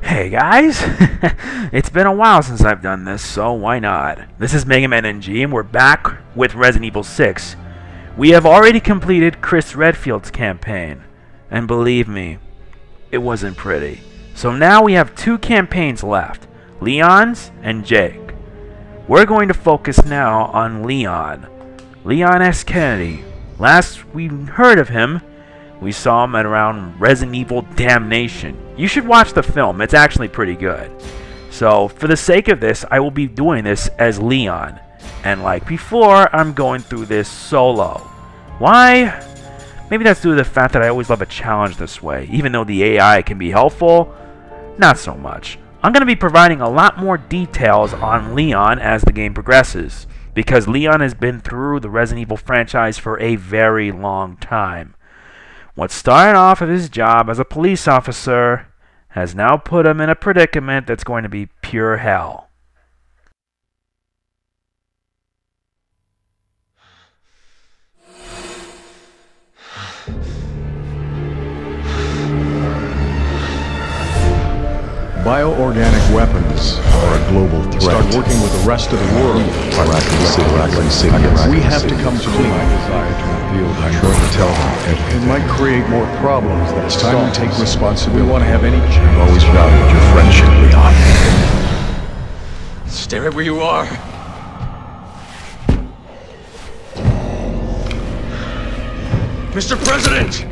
Hey guys, it's been a while since I've done this, so why not? This is Mega Man NG, and we're back with Resident Evil 6. We have already completed Chris Redfield's campaign, and believe me, it wasn't pretty. So now we have two campaigns left, Leon's and Jake. We're going to focus now on Leon. Leon S. Kennedy. Last we heard of him, we saw him at around Resident Evil Damnation. You should watch the film, it's actually pretty good. So, for the sake of this, I will be doing this as Leon. And like before, I'm going through this solo. Why? Maybe that's due to the fact that I always love a challenge this way. Even though the AI can be helpful, not so much. I'm going to be providing a lot more details on Leon as the game progresses. Because Leon has been through the Resident Evil franchise for a very long time. What started off with his job as a police officer has now put him in a predicament that's going to be pure hell. Bioorganic weapons are a global threat. Start working with the rest of the world. We have to come clean. I'm going to tell them. It might create more problems than it's time to take responsibility. We want to have any chance. I've always valued your friendship, Leon. Stay right where you are. Mr. President!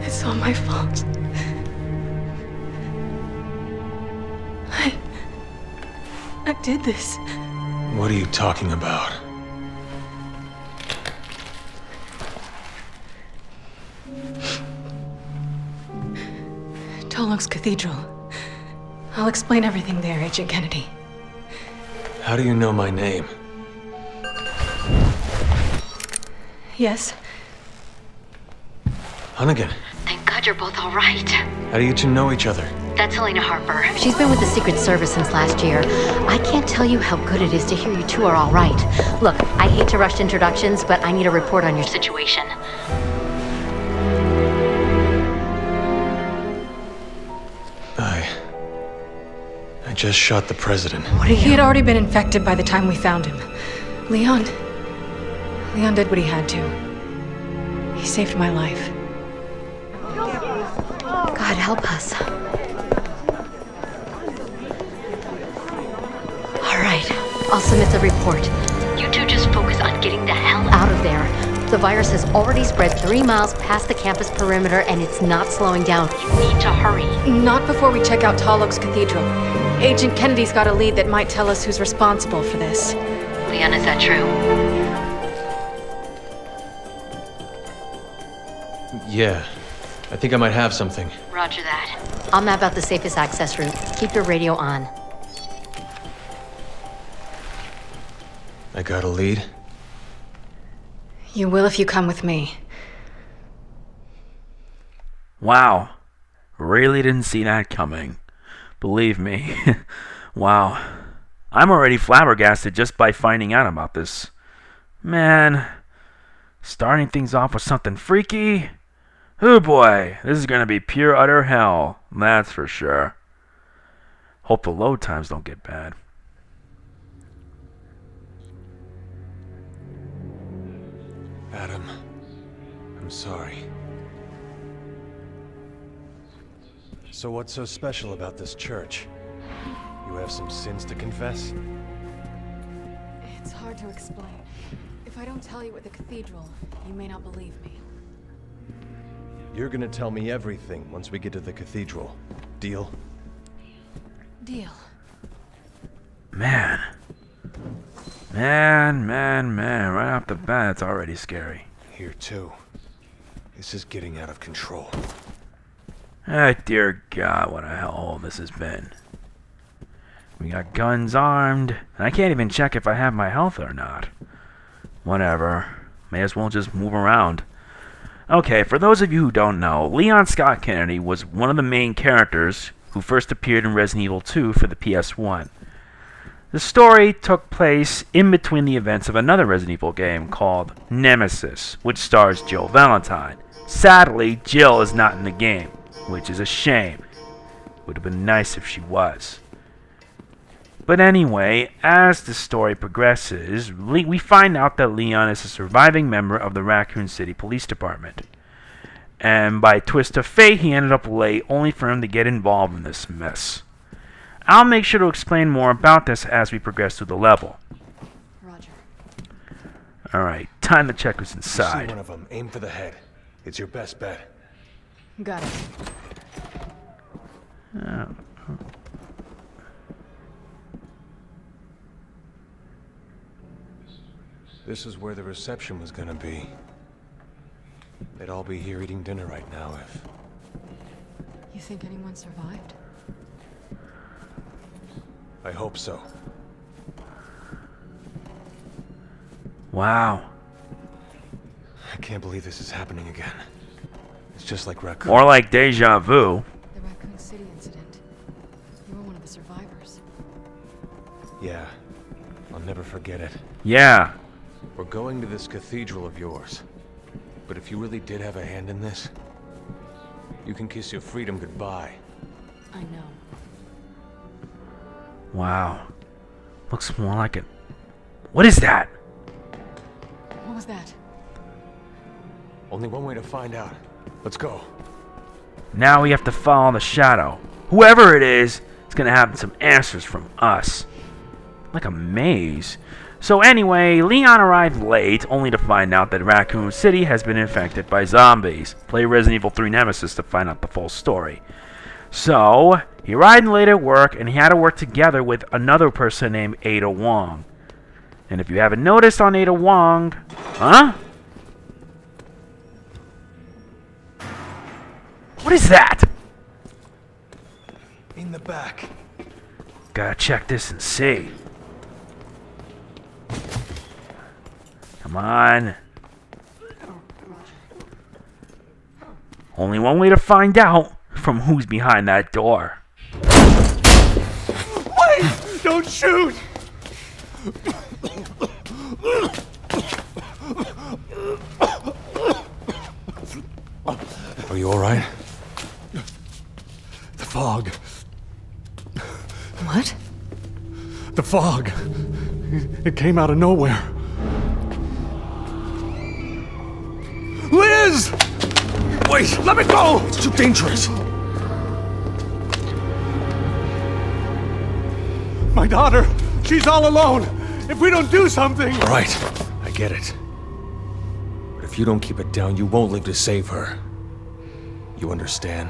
It's all my fault. I did this. What are you talking about? Tolok's Cathedral. I'll explain everything there, Agent Kennedy. How do you know my name? Yes? Hunnigan. Thank God you're both all right. How do you two know each other? That's Helena Harper. She's been with the Secret Service since last year. I can't tell you how good it is to hear you two are all right. Look, I hate to rush introductions, but I need a report on your situation. I just shot the president. What are you? He had already been infected by the time we found him. Leon did what he had to. He saved my life. God help us. All right, I'll submit the report. You two just focus on getting the hell out of there. The virus has already spread 3 miles past the campus perimeter, and it's not slowing down. You need to hurry. Not before we check out Tolok's Cathedral. Agent Kennedy's got a lead that might tell us who's responsible for this. Leon, is that true? Yeah. I think I might have something. Roger that. I'll map out the safest access route. Keep your radio on. I got a lead? You will if you come with me. Wow. Really didn't see that coming. Believe me. Wow. I'm already flabbergasted just by finding out about this. Man. Starting things off with something freaky. Oh boy, this is gonna be pure utter hell, that's for sure. Hope the load times don't get bad. Adam, I'm sorry. So what's so special about this church? You have some sins to confess? It's hard to explain. If I don't tell you at the cathedral, you may not believe me. You're gonna tell me everything once we get to the cathedral. Deal? Deal. Man. Man, right off the bat, it's already scary. Here too. This is getting out of control. Ah, dear God, what a hellhole this has been. We got guns armed, and I can't even check if I have my health or not. Whatever. May as well just move around. Okay, for those of you who don't know, Leon Scott Kennedy was one of the main characters who first appeared in Resident Evil 2 for the PS1. The story took place in between the events of another Resident Evil game called Nemesis, which stars Jill Valentine. Sadly, Jill is not in the game, which is a shame. Would have been nice if she was. But anyway, as the story progresses, we find out that Leon is a surviving member of the Raccoon City Police Department. And by a twist of fate, he ended up late, only for him to get involved in this mess. I'll make sure to explain more about this as we progress through the level. Roger. Alright, time to check who's See inside. one of them. Aim for the head. It's your best bet. Got it. This is where the reception was gonna be. They'd all be here eating dinner right now if... You think anyone survived? I hope so. Wow. I can't believe this is happening again. It's just like Raccoon. More like deja vu. The Raccoon City incident. You were one of the survivors. Yeah. I'll never forget it. Yeah. We're going to this cathedral of yours. But if you really did have a hand in this, you can kiss your freedom goodbye. I know. Wow. Looks more like it. What is that? What was that? Only one way to find out. Let's go. Now we have to follow the shadow. Whoever it is going to have some answers from us. Like a maze. So anyway, Leon arrived late, only to find out that Raccoon City has been infected by zombies. Play Resident Evil 3 Nemesis to find out the full story. So, he arrived late at work, and he had to work together with another person named Ada Wong. And if you haven't noticed on Ada Wong... Huh? What is that? In the back. Gotta check this and see. Come on. Only one way to find out from who's behind that door. Wait! Don't shoot! Are you alright? The fog. What? The fog. It came out of nowhere. Liz! Wait, let me go! It's too dangerous. My daughter, she's all alone. If we don't do something... All right, I get it. But if you don't keep it down, you won't live to save her. You understand?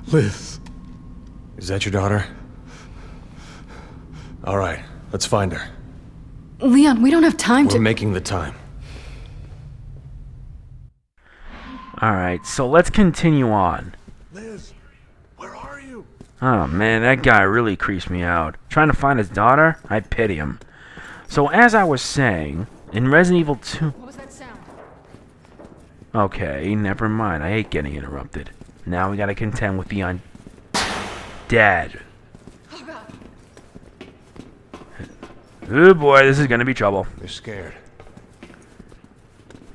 Liz. Is that your daughter? All right, let's find her. Leon, we don't have time to... We're making the time. Alright, so let's continue on. Liz, where are you? Oh man, that guy really creeps me out. Trying to find his daughter? I pity him. So as I was saying, in Resident Evil 2... What was that sound? Okay, never mind. I hate getting interrupted. Now we gotta contend with the undead. Oh god. Oh boy, this is gonna be trouble. They're scared.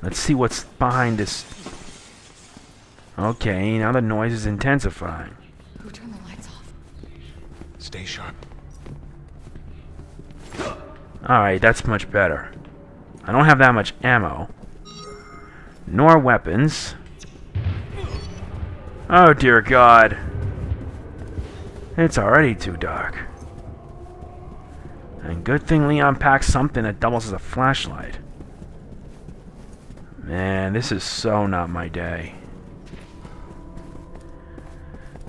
Let's see what's behind this. Okay, now the noise is intensifying. Who turned the lights off? Stay sharp. Alright, that's much better. I don't have that much ammo. Nor weapons. Oh dear God. It's already too dark. And good thing Leon packs something that doubles as a flashlight. Man, this is so not my day.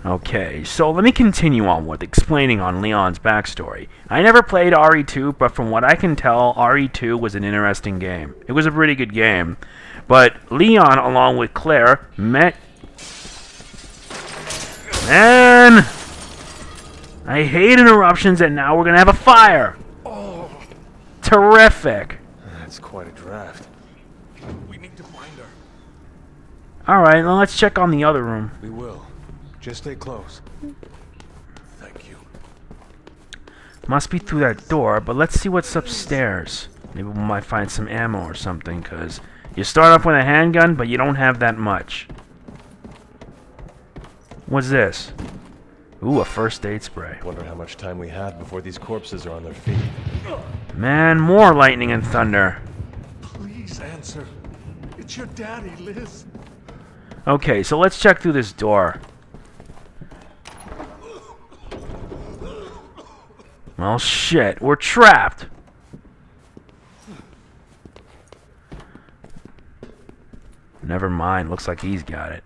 Okay, so let me continue on with explaining on Leon's backstory. I never played RE2, but from what I can tell, RE2 was an interesting game. It was a pretty good game. But Leon, along with Claire, met... Man! I hate interruptions, and now we're gonna have a fire! Oh, Terrific! that's quite a draft. We need to find her. Alright, now let's check on the other room. We will. Just stay close. Thank you. Must be through that door, but let's see what's upstairs. Maybe we might find some ammo or something, because you start off with a handgun, but you don't have that much. What's this? Ooh, a first aid spray. Wonder how much time we had before these corpses are on their feet. Man, more lightning and thunder. Please answer. It's your daddy, Liz. Okay, so let's check through this door. Well, shit, we're trapped. Never mind, looks like he's got it.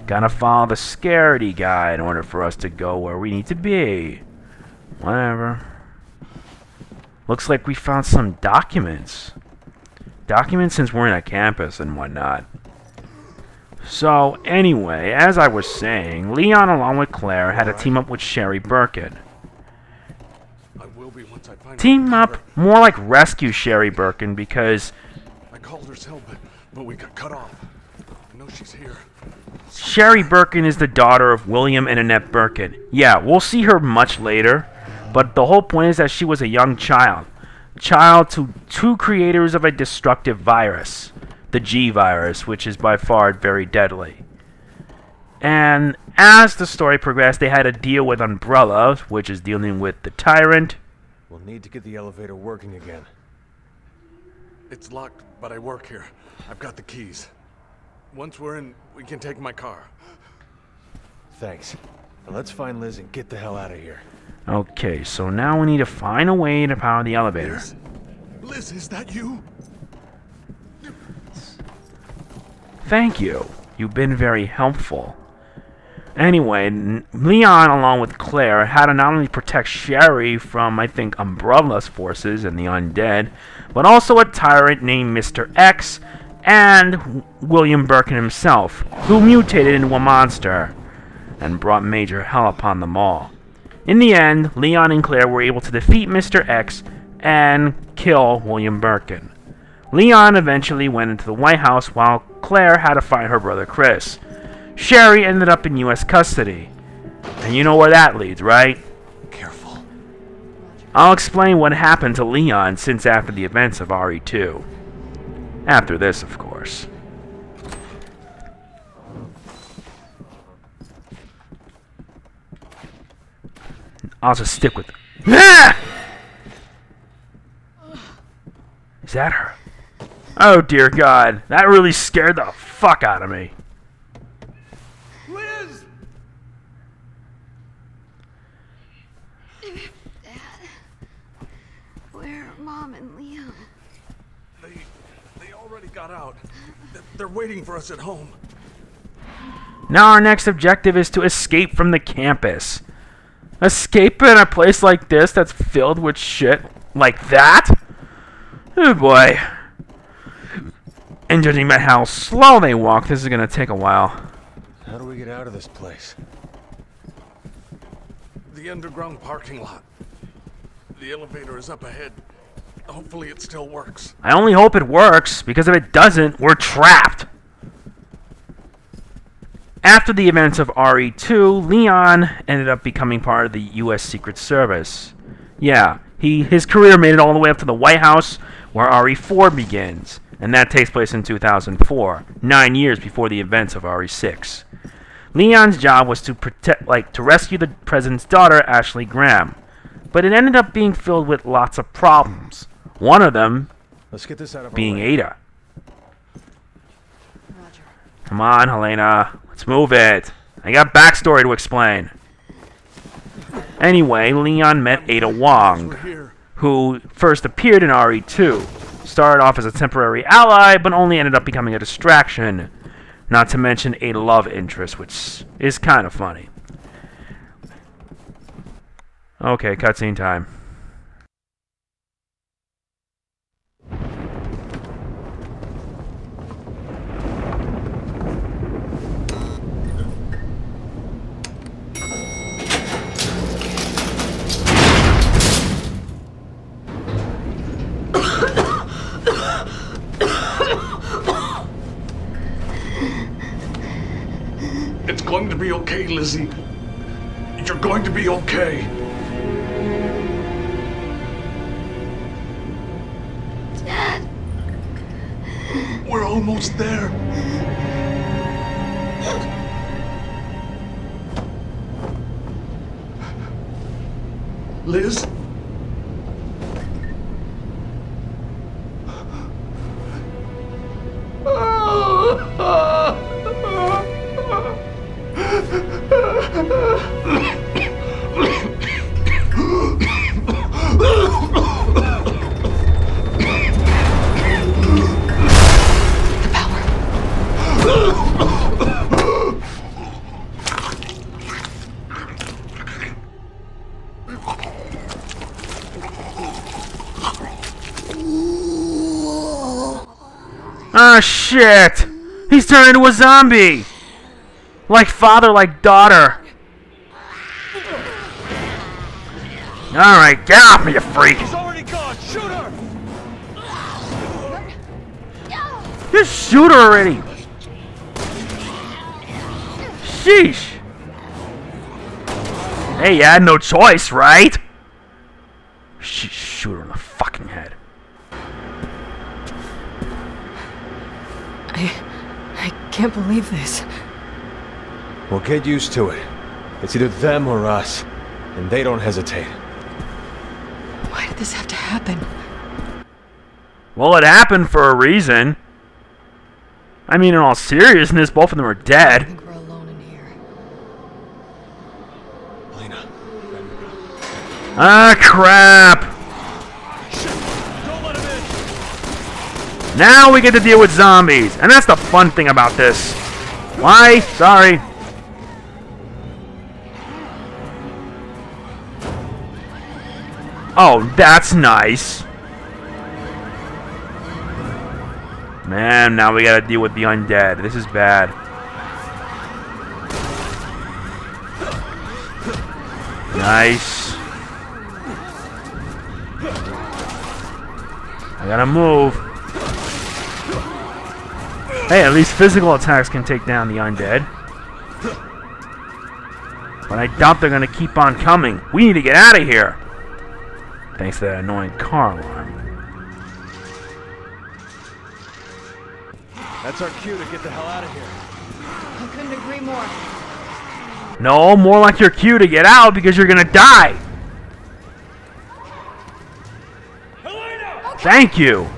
Gotta follow the scaredy guy in order for us to go where we need to be. Whatever. Looks like we found some documents. Documents since we're in a campus and whatnot. So, anyway, as I was saying, Leon along with Claire had to team up with Sherry Birkin. I will be once I find Team up, more like rescue Sherry Birkin, because I called her cell, but we got cut off. I know she's here. Sherry Birkin is the daughter of William and Annette Birkin. Yeah, we'll see her much later, but the whole point is that she was a young child. Child to two creators of a destructive virus. The G virus, which is by far very deadly. And as the story progressed, they had to deal with Umbrella, which is dealing with the Tyrant. We'll need to get the elevator working again. It's locked, but I work here. I've got the keys. Once we're in, we can take my car. Thanks. Now let's find Liz and get the hell out of here. Okay, so now we need to find a way to power the elevator. Liz, is that you? Thank you. You've been very helpful. Anyway, Leon, along with Claire, had to not only protect Sherry from, I think, Umbrella's forces and the undead, but also a tyrant named Mr. X and William Birkin himself, who mutated into a monster and brought major hell upon them all. In the end, Leon and Claire were able to defeat Mr. X and kill William Birkin. Leon eventually went into the White House while Claire had to find her brother Chris. Sherry ended up in U.S. custody. And you know where that leads, right? Careful. I'll explain what happened to Leon since after the events of RE2. After this, of course. I'll just stick with... Ah! Is that her? Oh dear God, that really scared the fuck out of me. Liz! Dad, where are Mom and Leon? They already got out. They're waiting for us at home. Now our next objective is to escape from the campus. Escape in a place like this that's filled with shit like that? Oh boy. And judging by how slow they walk, this is gonna take a while. How do we get out of this place? The underground parking lot. The elevator is up ahead. Hopefully it still works. I only hope it works, because if it doesn't, we're trapped. After the events of RE2, Leon ended up becoming part of the U.S. Secret Service. Yeah, his career made it all the way up to the White House, where RE4 begins. And that takes place in 2004, 9 years before the events of RE6. Leon's job was to rescue the president's daughter, Ashley Graham, but it ended up being filled with lots of problems. One of them Let's get this out of being our way. Ada. Roger. Come on, Helena, let's move it. I got backstory to explain. Anyway, Leon met Ada Wong, who first appeared in RE2. Started off as a temporary ally, but only ended up becoming a distraction. Not to mention a love interest, which is kind of funny. Okay, cutscene time. It's going to be okay, Lizzie. You're going to be okay. Dad. We're almost there. Liz? Ah, shit! He's turned into a zombie! Like father, like daughter. Alright, get off me, you freak! He's already gone! Shoot her! Just shoot her already! Sheesh! Hey, you had no choice, right? Shoot her in the fucking head. I can't believe this. Well, get used to it. It's either them or us. And they don't hesitate. Why did this have to happen? Well, it happened for a reason. I mean, in all seriousness, both of them are I dead. think we're alone in here. Helena. Ah, crap! Don't let him in! Now we get to deal with zombies, and that's the fun thing about this. Why? Sorry. Oh, that's nice. Man, now we gotta deal with the undead. This is bad. Nice. I gotta move. Hey, at least physical attacks can take down the undead. But I doubt they're gonna keep on coming. We need to get out of here. Thanks to that annoying car alarm. That's our cue to get the hell out of here. I couldn't agree more. No, more like your cue to get out because you're gonna die. Helena! Thank you.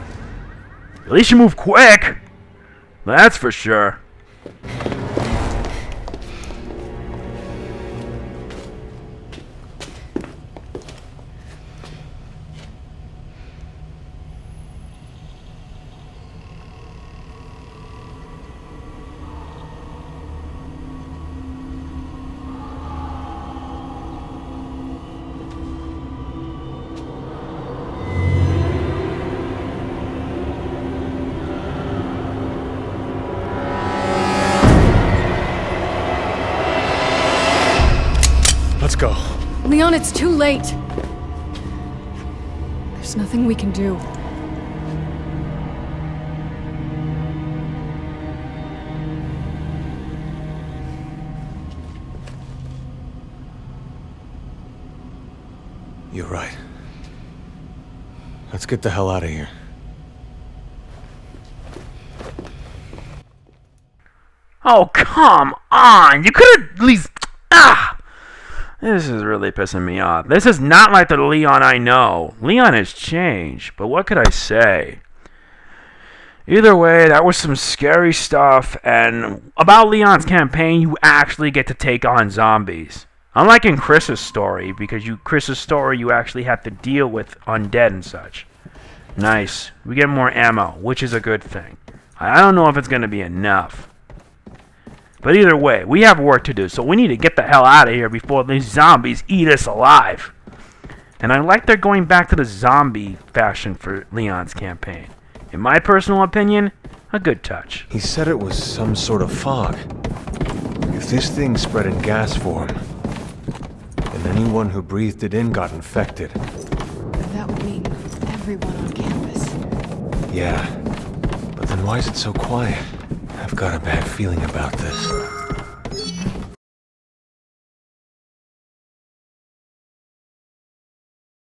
At least you move quick. That's for sure. Let's go. Leon, it's too late. There's nothing we can do. You're right. Let's get the hell out of here. Oh, come on. You could have at least... Ah! This is really pissing me off. This is not like the Leon I know. Leon has changed, but what could I say? Either way, that was some scary stuff, and about Leon's campaign, you actually get to take on zombies. Unlike in Chris's story, because Chris's story, you actually have to deal with undead and such. Nice. We get more ammo, which is a good thing. I don't know if it's going to be enough. But either way, we have work to do, so we need to get the hell out of here before these zombies eat us alive. And I like they're going back to the zombie fashion for Leon's campaign. In my personal opinion, a good touch. He said it was some sort of fog. If this thing spread in gas form, then anyone who breathed it in got infected. That would mean everyone on campus. Yeah, but then why is it so quiet? I've got a bad feeling about this.